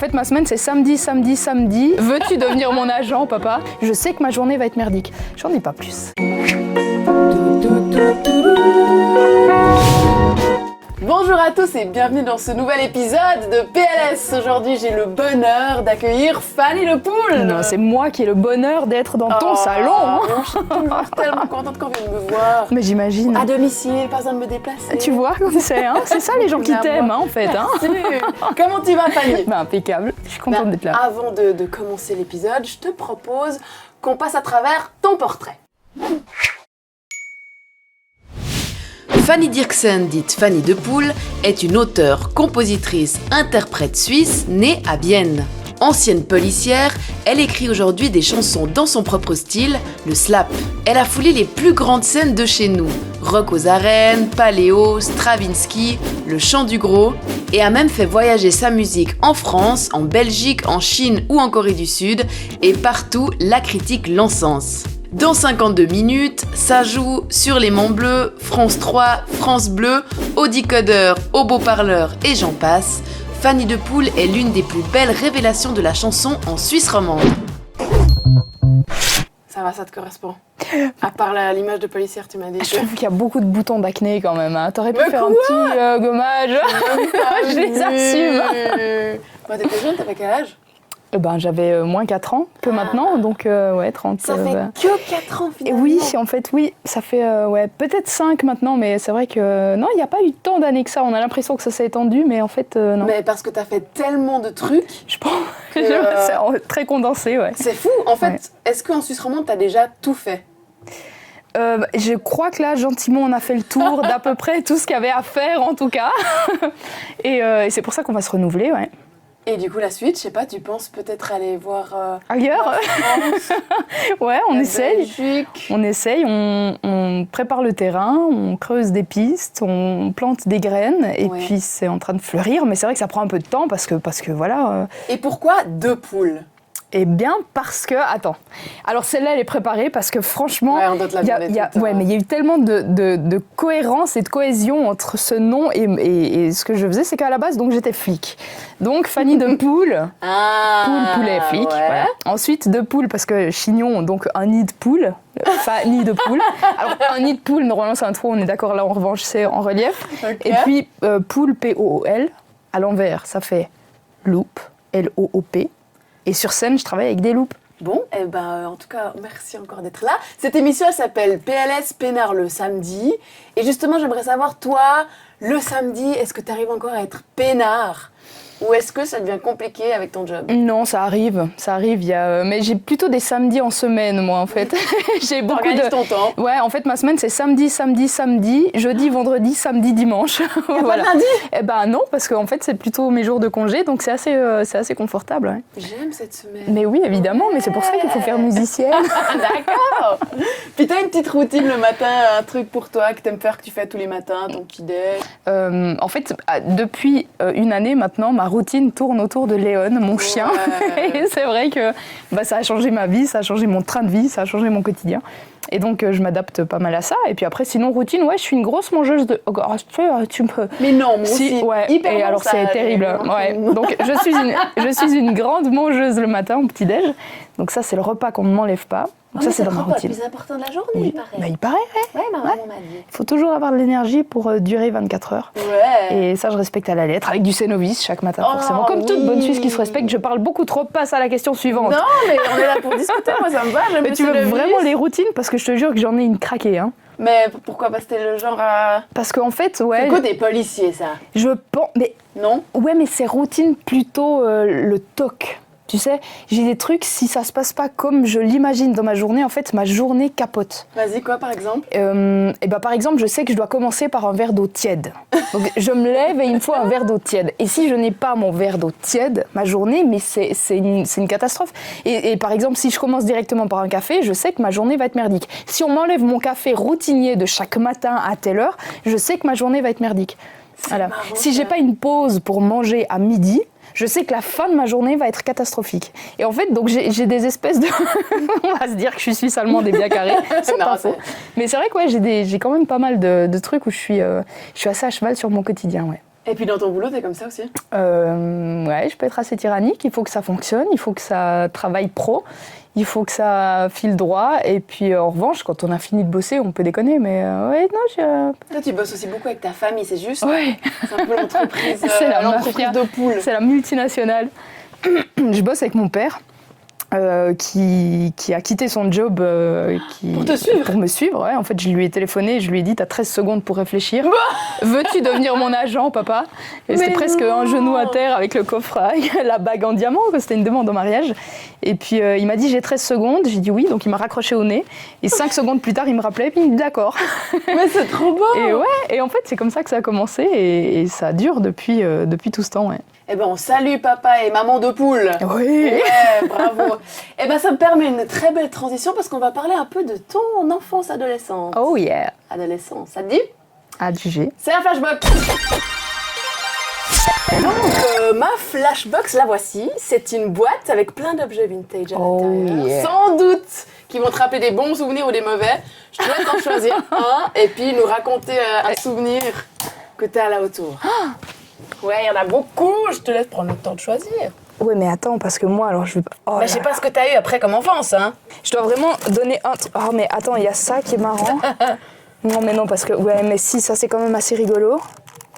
fait, ma semaine, c'est samedi, samedi, samedi. Veux-tu devenir mon agent, papa? Je sais que ma journée va être merdique. J'en dis pas plus. Bonjour à tous et bienvenue dans ce nouvel épisode de PLS. Aujourd'hui, j'ai le bonheur d'accueillir Fanny Le Poule. Non, c'est moi qui ai le bonheur d'être dans ton salon. Je suis toujours tellement contente qu'on vienne me voir. Mais j'imagine. À domicile, pas besoin de me déplacer. Tu vois comme c'est, hein? C'est ça les gens qui t'aiment, hein, en fait. Hein? Comment tu vas, Fanny? Impeccable, je suis contente d'être là. Avant de commencer l'épisode, je te propose qu'on passe à travers ton portrait. Fanny Dirksen, dite Fanny De Poel, est une auteure, compositrice, interprète suisse née à Bienne. Ancienne policière, elle écrit aujourd'hui des chansons dans son propre style, le slap. Elle a foulé les plus grandes scènes de chez nous, Rock aux arènes, Paléo, Stravinsky, le chant du gros, et a même fait voyager sa musique en France, en Belgique, en Chine ou en Corée du Sud, et partout la critique l'encense. Dans 52 minutes, ça joue sur les Monts Bleus, France 3, France Bleu, au décodeur, au beau-parleur et j'en passe. Fanny De Poel est l'une des plus belles révélations de la chanson en Suisse romande. Ça va, ça te correspond. À part l'image de policière, tu m'as dit. Je trouve qu'il y a beaucoup de boutons d'acné quand même. Hein. T'aurais pu faire un petit gommage. Je les assume. Moi, t'étais jeune, t'avais quel âge? J'avais moins 4 ans que maintenant, donc ouais, 30. Ça fait que 4 ans finalement. Et oui, en fait, oui, ça fait peut-être 5 maintenant, mais c'est vrai que non, il n'y a pas eu tant d'années que ça. On a l'impression que ça s'est étendu, mais en fait, non. Mais parce que t'as fait tellement de trucs. Je pense que c'est très condensé, ouais. C'est fou. En fait, Est-ce qu'en Suisse romande, t'as déjà tout fait? Je crois que là, gentiment, on a fait le tour d'à peu près tout ce qu'il y avait à faire, en tout cas. Et c'est pour ça qu'on va se renouveler, ouais. Et du coup, la suite, je sais pas, tu penses peut-être aller voir ailleurs? France, ouais, on essaye. Belgique. On essaye, on prépare le terrain, on creuse des pistes, on plante des graines, et puis c'est en train de fleurir. Mais c'est vrai que ça prend un peu de temps parce que voilà. Et pourquoi De Poel? Eh bien, parce que... Attends. Alors, celle-là, elle est préparée parce que, franchement... Ouais, on doit te la demander tout le temps. Ouais, mais il y a eu tellement de cohérence et de cohésion entre ce nom et ce que je faisais. C'est qu'à la base, donc, j'étais flic. Donc, Fanny De Poel. Poulet, flic. Ouais. Voilà. Ensuite, De Poel, parce que chignon, donc un nid de poule. Fanny De Poel. Alors, un nid de poule, normalement, c'est un trou, on est d'accord. Là, en revanche, c'est en relief. Okay. Et puis, Poel, P-O-O-L. À l'envers, ça fait loupe, L-O-O-P. Et sur scène, je travaille avec des loupes. Bon, en tout cas, merci encore d'être là. Cette émission, elle s'appelle PLS Peinard le samedi. Et justement, j'aimerais savoir, toi, le samedi, est-ce que tu arrives encore à être peinard? Ou est-ce que ça devient compliqué avec ton job? Non, ça arrive. Mais j'ai plutôt des samedis en semaine, moi, en fait. J'ai beaucoup de... ton temps. Ouais, en fait, ma semaine, c'est samedi, samedi, samedi, jeudi, vendredi, samedi, dimanche. Voilà. Pas de lundi? Non, parce qu'en fait, c'est plutôt mes jours de congé, donc c'est assez confortable. Ouais. J'aime cette semaine. Mais oui, évidemment, mais c'est pour ça qu'il faut faire musicienne. D'accord. Puis t'as une petite routine le matin, un truc pour toi que t'aimes faire, que tu fais tous les matins, ton petit-déj? En fait, depuis une année maintenant, ma routine tourne autour de Léon, mon chien. Et c'est vrai que ça a changé ma vie, ça a changé mon train de vie, ça a changé mon quotidien. Et donc, je m'adapte pas mal à ça. Et puis après, sinon, routine, ouais, je suis une grosse mangeuse de... Oh, tu peux... Mais non, moi aussi. Ouais. Hyper et bon, alors, ça, c'est terrible. Ouais. Donc, je suis une grande mangeuse le matin au petit-déj. Donc ça, c'est le repas qu'on ne m'enlève pas. Donc ça, c'est dans ma routine. C'est le plus important de la journée, oui. il paraît. Il paraît, ouais. Ouais, maman m'a dit. Il faut toujours avoir de l'énergie pour durer 24 heures. Ouais. Et ça, je respecte à la lettre, avec du Cénovis chaque matin, forcément. Comme toute bonne Suisse qui se respecte, je parle beaucoup trop, passe à la question suivante. Non, mais on est là pour discuter, moi ça me va. Mais tu veux vraiment les routines? Parce que je te jure que j'en ai une craquée, hein. Mais pourquoi? Parce que t'es le genre à... Parce qu'en fait, ouais... C'est quoi des policiers, ça? Je pense... Mais... Non? Ouais, mais c'est routine plutôt le toc. Tu sais, j'ai des trucs, si ça se passe pas comme je l'imagine dans ma journée, en fait, ma journée capote. Vas-y, quoi, par exemple? Par exemple, je sais que je dois commencer par un verre d'eau tiède. Donc, je me lève et il me faut un verre d'eau tiède. Et si je n'ai pas mon verre d'eau tiède, ma journée, mais c'est une catastrophe. Et par exemple, si je commence directement par un café, je sais que ma journée va être merdique. Si on m'enlève mon café routinier de chaque matin à telle heure, je sais que ma journée va être merdique. Voilà. Marrant, si j'ai pas une pause pour manger à midi, je sais que la fin de ma journée va être catastrophique. Et en fait, donc j'ai des espèces de... On va se dire que je suis suisse allemande et bien carrée. C'est pas faux. Mais c'est vrai que ouais, j'ai quand même pas mal de trucs où je suis assez à cheval sur mon quotidien. Ouais. Et puis dans ton boulot, t'es comme ça aussi? Ouais, je peux être assez tyrannique. Il faut que ça fonctionne, il faut que ça travaille pro, il faut que ça file droit. Et puis en revanche, quand on a fini de bosser, on peut déconner. Mais ouais, non, Toi, tu bosses aussi beaucoup avec ta famille, c'est juste? Ouais. C'est un peu l'entreprise, C'est la l'entreprise mafia. de poule. C'est la multinationale. Je bosse avec mon père. Qui a quitté son job Pour te suivre? Pour me suivre, ouais. En fait, je lui ai téléphoné, je lui ai dit, t'as 13 secondes pour réfléchir. Veux-tu devenir mon agent, papa? Et c'était presque non. un genou à terre avec le coffre, la bague en diamant, que c'était une demande en mariage. Et puis, il m'a dit, j'ai 13 secondes. J'ai dit oui, donc il m'a raccroché au nez. Et 5 secondes plus tard, il me rappelait, et puis il me dit d'accord. Mais c'est trop beau! Et ouais, et en fait, c'est comme ça que ça a commencé, et ça dure depuis tout ce temps, ouais. Eh ben, on salue papa et maman de poule. Oui. Ouais, bravo. Eh ben, ça me permet une très belle transition parce qu'on va parler un peu de ton enfance adolescente. Oh yeah. Adolescence, ça te dit? À juger. C'est un flashbox. Donc, ma flashbox, la voici. C'est une boîte avec plein d'objets vintage à Oh l'intérieur. yeah. Sans doute qui vont te rappeler des bons souvenirs ou des mauvais. Je te laisse en choisir un et puis nous raconter un souvenir que tu as là autour. Ouais, il y en a beaucoup. Je te laisse prendre le temps de choisir. Ouais, mais attends, parce que moi, alors je veux pas. Oh Bah, là je sais là. pas ce que t'as eu après comme enfance, hein. Je dois vraiment donner un. Oh, mais attends, il y a ça qui est marrant. Non, mais non, parce que. Ouais, mais si, ça c'est quand même assez rigolo.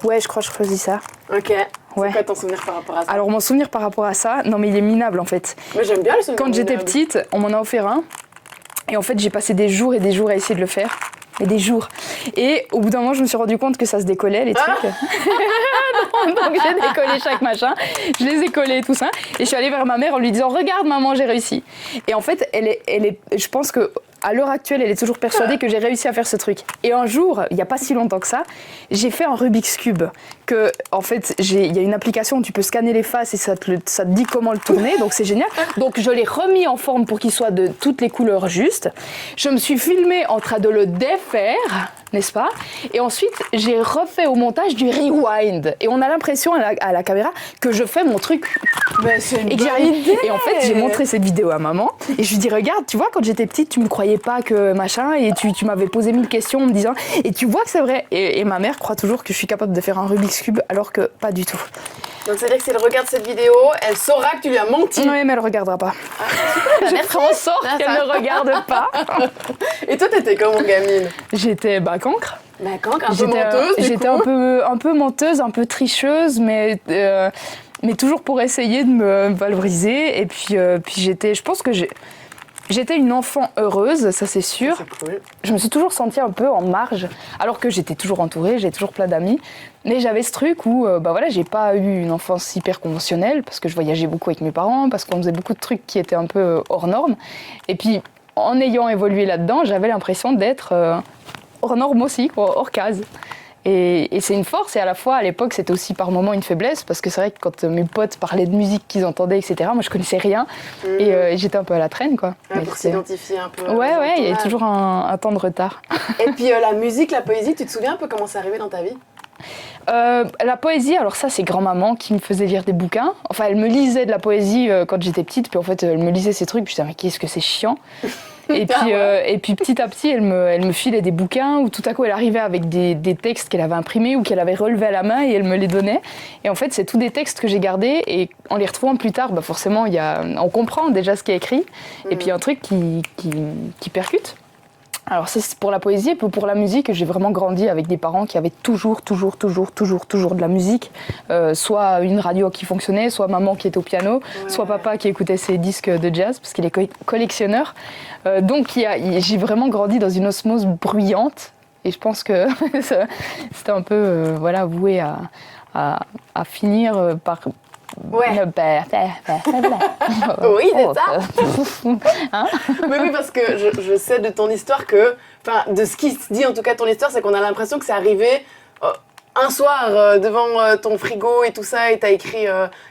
Ouais, je crois que je choisis ça. Ok. Ouais. C'est quoi ton souvenir par rapport à ça? Alors, mon souvenir par rapport à ça, non, mais il est minable en fait. Moi, j'aime bien le souvenir. Quand j'étais minable. petite, on m'en a offert un. Et en fait, j'ai passé des jours et des jours à essayer de le faire. Mais des jours. Et au bout d'un moment, je me suis rendu compte que ça se décollait, les trucs. Donc j'ai décollé chaque machin. Je les ai collés, tout ça. Et je suis allée vers ma mère en lui disant, regarde maman, j'ai réussi. Et en fait, elle est, je pense que à l'heure actuelle, elle est toujours persuadée que j'ai réussi à faire ce truc. Et un jour, il n'y a pas si longtemps que ça, j'ai fait un Rubik's Cube. Que, en fait, il y a une application où tu peux scanner les faces et ça te dit comment le tourner. Donc c'est génial. Donc je l'ai remis en forme pour qu'il soit de toutes les couleurs justes. Je me suis filmée en train de le défaire, n'est-ce pas? Et ensuite, j'ai refait au montage du rewind. Et on a l'impression à la caméra que je fais mon truc. Mais c'est une Et que bonne j'arrive. idée. Et en fait, j'ai montré cette vidéo à maman. Et je lui dis, regarde, tu vois, quand j'étais petite, tu me croyais pas que machin. Et tu m'avais posé 1000 questions en me disant. Et tu vois que c'est vrai. Et ma mère croit toujours que je suis capable de faire un Rubik's Cube, alors que pas du tout. Donc, c'est-à-dire que si elle regarde cette vidéo, elle saura que tu lui as menti. Oui, mais elle regardera pas. Je ferai en sorte qu'elle ne regarde pas. Et toi, t'étais comment, gamine? J'étais cancre. D'accord, un peu menteuse, du J'étais coup. un peu menteuse, un peu tricheuse, mais toujours pour essayer de me valoriser. Et puis je pense que j'étais une enfant heureuse, ça c'est sûr. C'est cool. Je me suis toujours sentie un peu en marge, alors que j'étais toujours entourée, j'ai toujours plein d'amis. Mais j'avais ce truc où, j'ai pas eu une enfance hyper conventionnelle, parce que je voyageais beaucoup avec mes parents, parce qu'on faisait beaucoup de trucs qui étaient un peu hors normes. Et puis, en ayant évolué là-dedans, j'avais l'impression d'être hors norme aussi, quoi, hors case. Et c'est une force, et à la fois, à l'époque, c'était aussi par moments une faiblesse, parce que c'est vrai que quand mes potes parlaient de musique qu'ils entendaient, etc., moi, je connaissais rien, et j'étais un peu à la traîne, quoi. Ouais, Mais pour c'est- s'identifier un peu. Ouais, il y a a toujours un temps de retard. Et puis la musique, la poésie, tu te souviens un peu comment c'est arrivé dans ta vie? La poésie, alors ça, c'est grand-maman qui me faisait lire des bouquins. Enfin, elle me lisait de la poésie quand j'étais petite, puis en fait, elle me lisait ces trucs, puis je disais, mais qu'est-ce que c'est chiant. Et puis petit à petit, elle me filait des bouquins où tout à coup elle arrivait avec des textes qu'elle avait imprimés ou qu'elle avait relevés à la main et elle me les donnait. Et en fait, c'est tous des textes que j'ai gardés et en les retrouvant plus tard, forcément, on comprend déjà ce qui est écrit et puis un truc qui percute. Alors ça, c'est pour la poésie, et puis pour la musique, j'ai vraiment grandi avec des parents qui avaient toujours de la musique. Soit une radio qui fonctionnait, soit maman qui était au piano, soit papa qui écoutait ses disques de jazz, parce qu'il est collectionneur. Donc j'ai vraiment grandi dans une osmose bruyante, et je pense que c'était un peu voué à finir par... Ouais. Le père. Oui, c'est ça. Hein? Mais oui, parce que je sais de ton histoire de ce qui se dit en tout cas ton histoire, c'est qu'on a l'impression que c'est arrivé un soir devant ton frigo et tout ça, et t'as écrit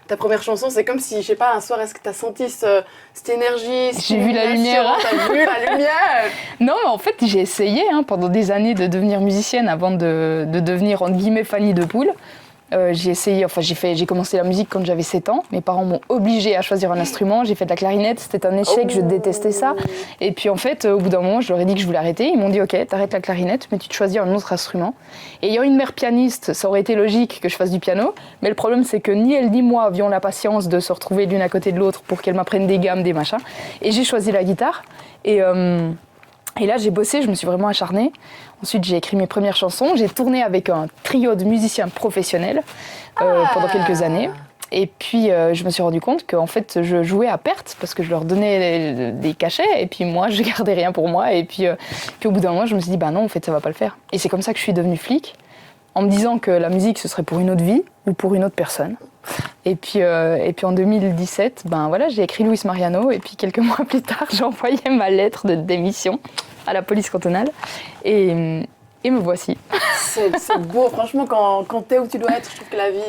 ta première chanson. C'est comme si, je sais pas, un soir, est-ce que t'as senti cette énergie, cette J'ai vu la lumière. T'as vu la lumière. Non, mais en fait, j'ai essayé pendant des années de devenir musicienne avant de devenir, entre guillemets, Fanny de Poule. J'ai essayé, j'ai commencé la musique quand j'avais 7 ans. Mes parents m'ont obligée à choisir un instrument. J'ai fait de la clarinette, c'était un échec, je détestais ça. Et puis en fait, au bout d'un moment, je leur ai dit que je voulais arrêter. Ils m'ont dit ok, t'arrêtes la clarinette, mais tu te choisis un autre instrument. Et ayant une mère pianiste, ça aurait été logique que je fasse du piano. Mais le problème, c'est que ni elle ni moi avions la patience de se retrouver l'une à côté de l'autre pour qu'elle m'apprenne des gammes, des machins. Et j'ai choisi la guitare. Et là, j'ai bossé, je me suis vraiment acharnée. Ensuite, j'ai écrit mes premières chansons. J'ai tourné avec un trio de musiciens professionnels pendant quelques années. Et puis, je me suis rendu compte qu'en fait, je jouais à perte parce que je leur donnais des cachets et puis moi, je gardais rien pour moi. Et puis au bout d'un moment, je me suis dit, bah non, en fait, ça va pas le faire. Et c'est comme ça que je suis devenue flic, en me disant que la musique, ce serait pour une autre vie ou pour une autre personne. Et puis en 2017, ben voilà, j'ai écrit Luis Mariano et puis quelques mois plus tard, j'ai envoyé ma lettre de démission à la police cantonale et me voici. C'est beau, franchement, quand t'es où tu dois être, je trouve que la vie...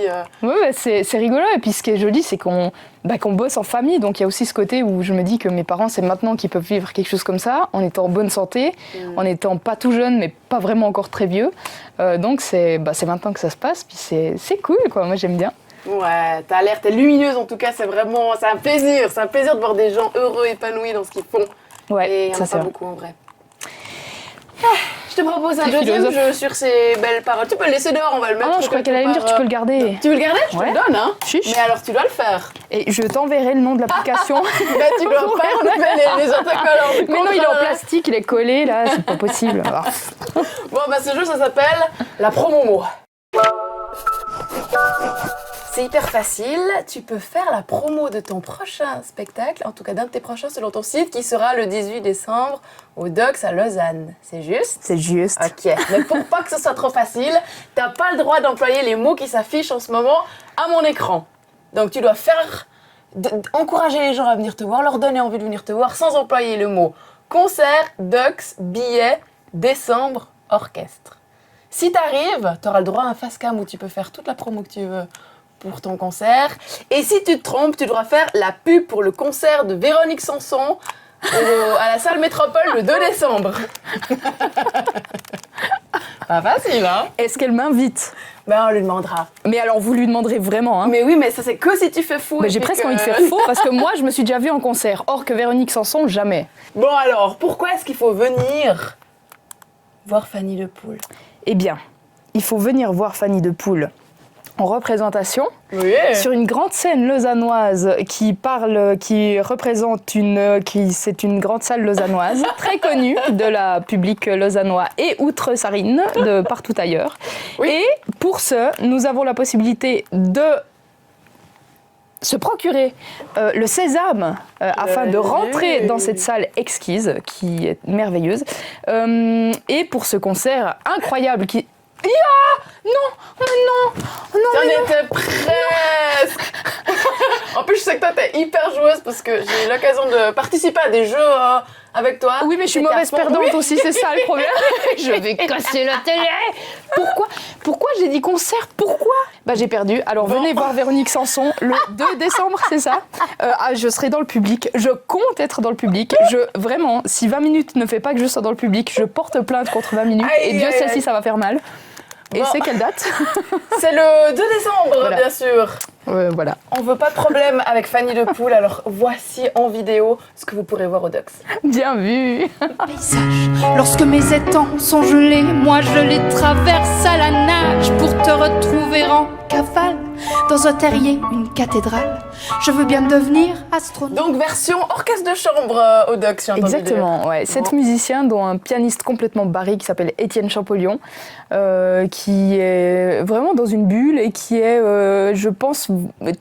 Ouais, c'est rigolo et puis ce qui est joli, c'est qu'on bosse en famille, donc il y a aussi ce côté où je me dis que mes parents, c'est maintenant qu'ils peuvent vivre quelque chose comme ça, en étant en bonne santé, en étant pas tout jeune, mais pas vraiment encore très vieux. Donc c'est maintenant que ça se passe, puis c'est cool, quoi. Moi j'aime bien. Ouais, t'as l'air, t'es lumineuse en tout cas, c'est un plaisir de voir des gens heureux, épanouis dans ce qu'ils font. Ouais, et il y en a pas beaucoup en vrai. Je te propose un deuxième jeu sur ces belles paroles. Tu peux le laisser dehors, on va le mettre. Ah non, je crois qu'elle allait me dire, tu peux le garder. Tu veux le garder? Je te Ouais. le donne, hein. Chiche. Mais alors tu dois le faire. Et je t'enverrai le nom de l'application. Bah, tu dois pas enlever les autocollants. Mais non, il est en plastique, il est collé, là, c'est pas possible. Ah. Bon, bah ce jeu, ça s'appelle la promo mot. C'est hyper facile, tu peux faire la promo de ton prochain spectacle, en tout cas d'un de tes prochains selon ton site, qui sera le 18 décembre au Docks à Lausanne. C'est juste? C'est juste. Ok, mais pour pas que ce soit trop facile, t'as pas le droit d'employer les mots qui s'affichent en ce moment à mon écran. Donc tu dois encourager les gens à venir te voir, leur donner envie de venir te voir sans employer le mot concert, Docks, billet, décembre, orchestre. Si t'arrives, t'auras le droit à un face-cam où tu peux faire toute la promo que tu veux pour ton concert. Et si tu te trompes, tu devras faire la pub pour le concert de Véronique Sanson à la salle Métropole le 2 décembre. Pas facile, hein? Est-ce qu'elle m'invite? Ben, on lui demandera. Mais alors, vous lui demanderez vraiment, hein? Mais oui, mais ça, c'est que si tu fais faux. Mais j'ai presque envie de faire faux parce que moi, je me suis déjà vue en concert. Or que Véronique Sanson, jamais. Bon, alors, pourquoi est-ce qu'il faut venir voir Fanny Le Poule? Eh bien, il faut venir voir Fanny De Poule en représentation Oui. sur une grande scène lausannoise c'est une grande salle lausannoise très connue de la public lausannois et outre-Sarine, de partout ailleurs. Oui. Et pour ce, nous avons la possibilité de se procurer le sésame afin de rentrer dans cette salle exquise qui est merveilleuse. Et pour ce concert incroyable qui... Non, T'en étais presque. En plus, je sais que toi, t'es hyper joueuse parce que j'ai eu l'occasion de participer à des jeux avec toi. Oui, mais je suis mauvaise perdante aussi, c'est ça le problème. Je vais casser la télé. Pourquoi j'ai dit concert? Pourquoi? Bah j'ai perdu. Alors venez voir Véronique Sanson le 2 décembre, c'est ça? Je serai dans le public. Je compte être dans le public. Vraiment, si 20 minutes ne fait pas que je sois dans le public, je porte plainte contre 20 minutes. Et Dieu sait si ça va faire mal. Et c'est quelle date? C'est le 2 décembre, Voilà. bien sûr. Voilà. On veut pas de problème avec Fanny Le Poule, alors voici en vidéo ce que vous pourrez voir au Docks. Bien vu. Paysage. Lorsque mes étangs sont gelés, moi je les traverse à la nage pour te retrouver en cavale. Dans un terrier, une cathédrale. Je veux bien devenir astronaute. Donc version orchestre de chambre au Docks, j'ai entendu dire. Exactement, ouais. 7 musiciens, dont un pianiste complètement barré qui s'appelle Étienne Champollion, qui est vraiment dans une bulle et qui est, je pense,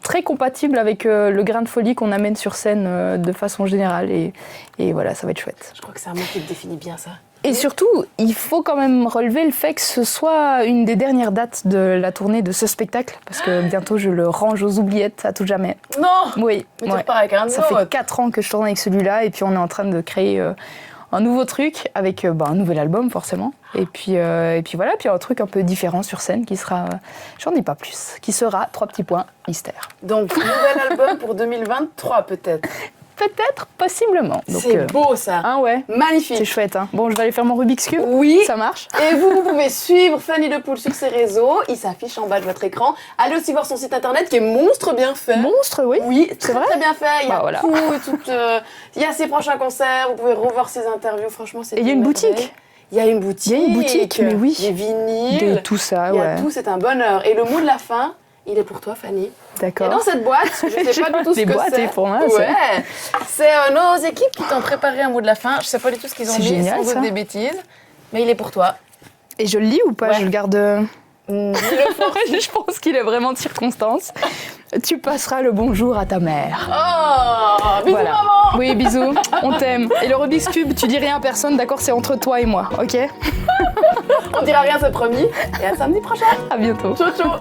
très compatible avec le grain de folie qu'on amène sur scène de façon générale. Et voilà, ça va être chouette. Je crois que c'est un mot qui te définit bien, ça. Et surtout, il faut quand même relever le fait que ce soit une des dernières dates de la tournée de ce spectacle, parce que bientôt je le range aux oubliettes à tout jamais. Non. Oui, Mais tu repars avec un ça autre. fait 4 ans que je tourne avec celui-là, et puis on est en train de créer un nouveau truc avec un nouvel album forcément, et puis voilà, puis un truc un peu différent sur scène qui sera, j'en dis pas plus, qui sera 3 petits points mystère. Donc, nouvel album pour 2023 peut-être. peut-être, possiblement. Donc, C'est beau ça. hein, ouais. Magnifique. C'est chouette, hein. Bon, je vais aller faire mon Rubik's Cube. Oui. Ça marche. Et vous pouvez suivre Fanny de Poule sur ses réseaux. Il s'affiche en bas de votre écran. Allez aussi voir son site internet qui est monstre bien fait. Monstre, oui. Oui, C'est très, vrai. très bien fait. Il y a Bah, voilà. il y a ses prochains concerts. Vous pouvez revoir ses interviews. Franchement, c'est Et il y a une une merveille. boutique. Il y a une boutique. Il y a une boutique, mais oui. Des vinyles. De tout ça, Il y a ouais. tout, c'est un bonheur. Et le mot de la fin, il est pour toi, Fanny. Et D'accord. dans cette boîte, je ne sais pas du tout ce Les que boîtes, c'est. et pour moi, ouais. C'est nos équipes qui t'ont préparé un mot de la fin. Je sais pas du tout ce qu'ils ont C'est mis, génial, sans doute ça. des bêtises. Mais il est pour toi. Et je le lis ou pas? Ouais. Je le garde. Je pense qu'il est vraiment de circonstance. Tu passeras le bonjour à ta mère. Oh, bisous Voilà. maman. Oui, bisous, on t'aime. Et le Rubik's Cube, tu dis rien à personne, d'accord? C'est entre toi et moi, ok? On dira rien, c'est promis. Et à samedi prochain. À bientôt. Ciao, ciao.